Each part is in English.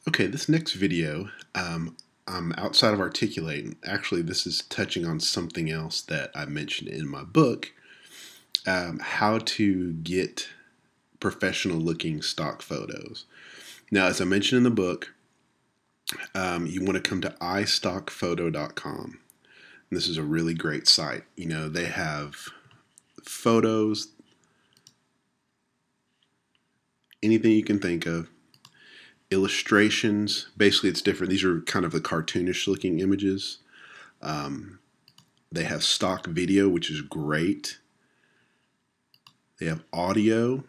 Okay, this next video, I'm outside of Articulate. Actually, this is touching on something else that I mentioned in my book, how to get professional looking stock photos. Now, as I mentioned in the book, you want to come to IStockPhoto.com. And this is a really great site. You know, they have photos, anything you can think of, illustrations. Basically, it's different. These are kind of the cartoonish looking images. They have stock video, which is great. They have audio,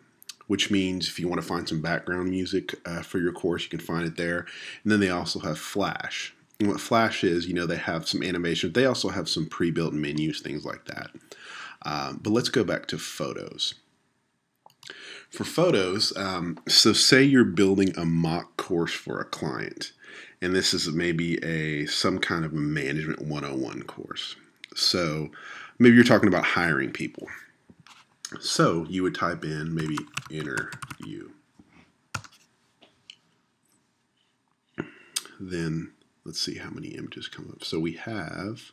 which means if you want to find some background music for your course, you can find it there. And then they also have Flash. And what Flash is, you know, they have some animation. They also have some pre-built menus, things like that. But let's go back to photos. For photos, so say you're building a mock course for a client, and this is maybe some kind of a management 101 course. So maybe you're talking about hiring people. So you would type in maybe interview. Then let's see how many images come up. So we have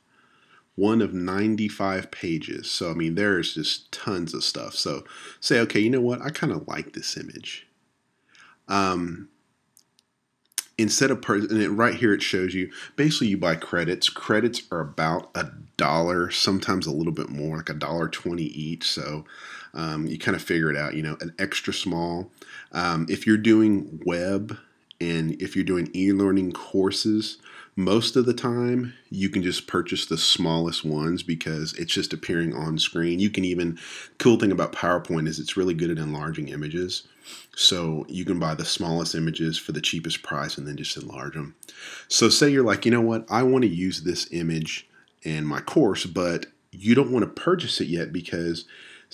one of 95 pages. So, I mean, there's just tons of stuff. So say, okay, you know what? I kind of like this image. Instead of, right here it shows you, basically you buy credits. Credits are about $1, sometimes a little bit more, like $1.20 each. So you kind of figure it out, you know, an extra small. If you're doing web and if you're doing e-learning courses, most of the time you can just purchase the smallest ones because it's just appearing on screen. You can even, cool thing about PowerPoint is it's really good at enlarging images. So you can buy the smallest images for the cheapest price and then just enlarge them. So say you're like, you know what, I want to use this image in my course, but you don't want to purchase it yet because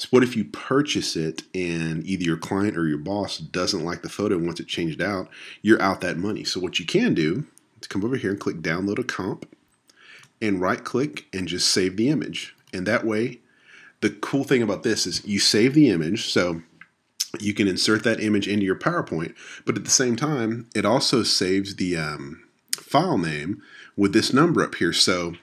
what if you purchase it and either your client or your boss doesn't like the photo and wants it changed out, you're out that money. So what you can do is come over here and click download a comp and right click and just save the image. And that way, the cool thing about this is you save the image. So you can insert that image into your PowerPoint, but at the same time, it also saves the file name with this number up here. So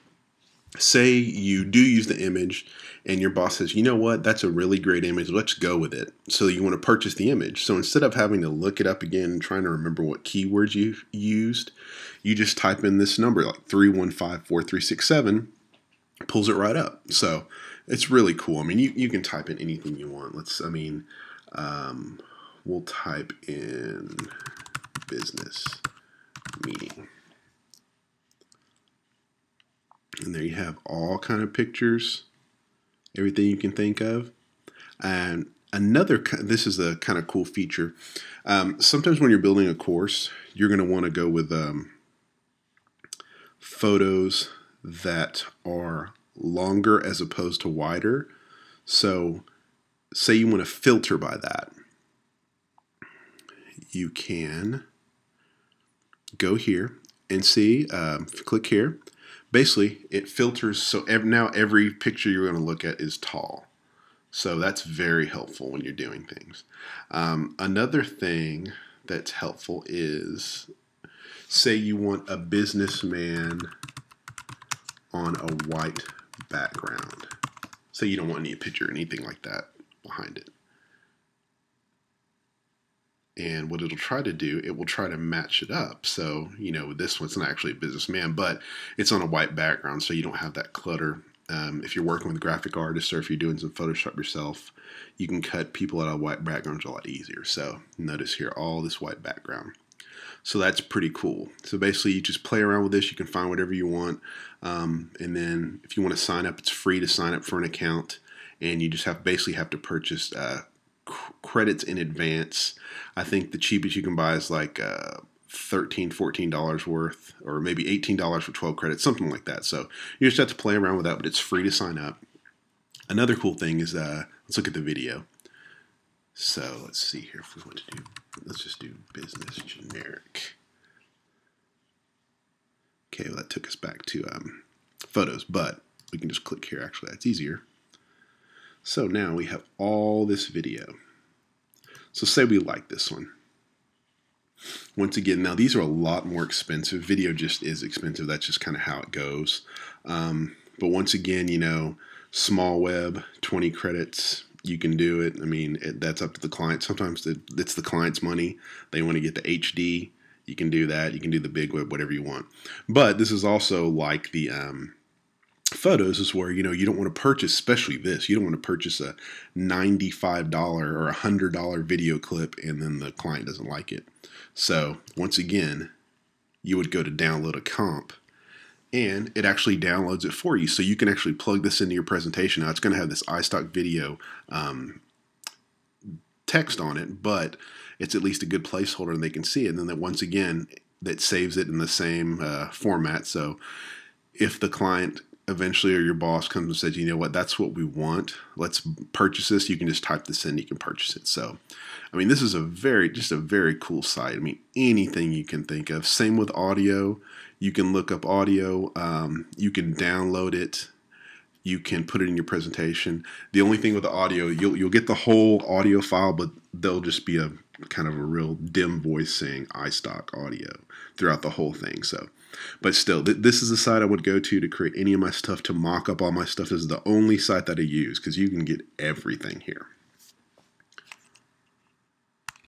say you do use the image and your boss says, you know what, that's a really great image, let's go with it. So you want to purchase the image. So instead of having to look it up again and trying to remember what keywords you used, you just type in this number, like 3154367, pulls it right up. So it's really cool. I mean, you can type in anything you want. We'll type in business meeting. And there you have all kind of pictures, everything you can think of. And this is a kind of cool feature. Sometimes when you're building a course, you're going to want to go with photos that are longer as opposed to wider. So say you want to filter by that. You can go here and see, click here. Basically, it filters, so now every picture you're going to look at is tall. So that's very helpful when you're doing things. Another thing that's helpful is, say you want a businessman on a white background. Say you don't want any picture or anything like that behind it. And what it'll try to do, it will try to match it up. So, you know, this one's not actually a businessman, but it's on a white background, so you don't have that clutter. If you're working with graphic artists or if you're doing some Photoshop yourself, you can cut people out of white backgrounds a lot easier. So notice here, all this white background. So that's pretty cool. So basically you just play around with this. You can find whatever you want. And then if you want to sign up, it's free to sign up for an account. And you just basically have to purchase credits in advance. I think the cheapest you can buy is like $13, $14 worth, or maybe $18 for 12 credits, something like that. So you just have to play around with that, but it's free to sign up. Another cool thing is, let's look at the video. So let's see here if we want to do, let's just do business generic. Okay, well that took us back to photos, but we can just click here. Actually, that's easier. So now we have all this video. So say we like this one. Once again, now these are a lot more expensive. Video just is expensive. That's just kind of how it goes. But once again, you know, small web, 20 credits, you can do it. I mean, that's up to the client. Sometimes it's the client's money. They want to get the HD. You can do that. You can do the big web, whatever you want. But this is also like the photos, is where, you know, you don't want to purchase, especially this, you don't want to purchase a $95 or $100 video clip and then the client doesn't like it. So once again, you would go to download a comp, and it actually downloads it for you. So you can actually plug this into your presentation. Now it's going to have this iStock video text on it, but it's at least a good placeholder and they can see it. And then that, once again, that saves it in the same format. So if the client eventually, or your boss, comes and says, you know what, that's what we want, let's purchase this, you can just type this in, you can purchase it. So I mean, this is just a very cool site. I mean, anything you can think of. Same with audio. You can look up audio. You can download it. You can put it in your presentation. The only thing with the audio, you'll get the whole audio file, but there'll just be a kind of a real dim voice saying iStock audio throughout the whole thing. So, but still, this is the site I would go to create any of my stuff, to mock up all my stuff. This is the only site that I use, because you can get everything here.